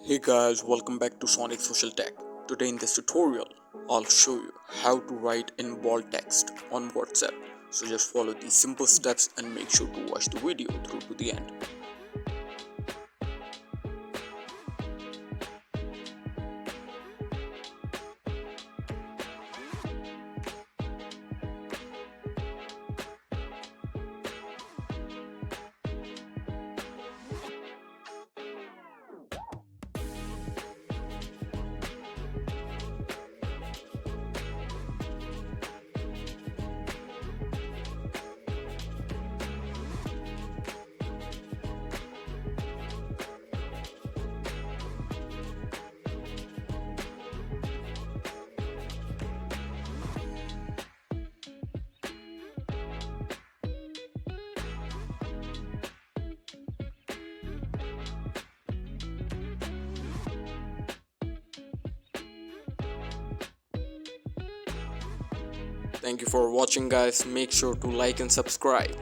Hey guys, welcome back to Sonic Social Tech. Today in this tutorial, I'll show you how to write in bold text on WhatsApp. So just follow these simple steps and make sure to watch the video through to the end. Thank you for watching guys. Make sure to like and subscribe.